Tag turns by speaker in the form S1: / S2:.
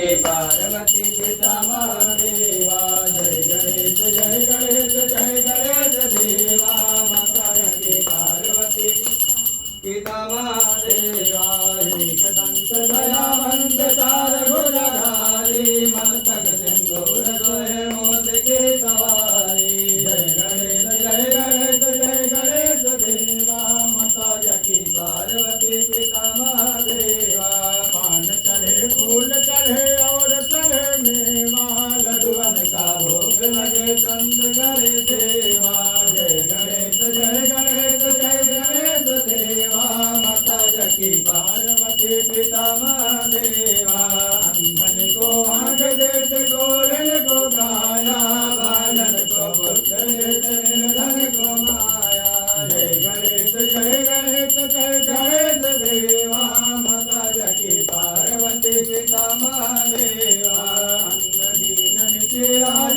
S1: की पार्वती पिता महादेवा जय गणेश जय गणेश जय गणेश देवा माता की पार्वती पिता महादेवा एक दंत दयावंत चार भुजधारी मस्तक सिंदूर सोहे मोद की सवारी जय गणेश जय गणेश जय गणेश देवा माता की पार्वती पिता महादेवा पान चढ़े फूल चढ़े और चढ़े मेवा लड्डुअन का भोग लगे संत करे सेवा जय गणेश जय गणेश जय गणेश देवा माता की पार्वती पिता महादेवा अंधन को आँख देते गोरन को काया बालन को पुत्र देते निर्धन को माया जय गणेश जय गणेश जय गणेश देवा माता की पार्वती पिता महादेवा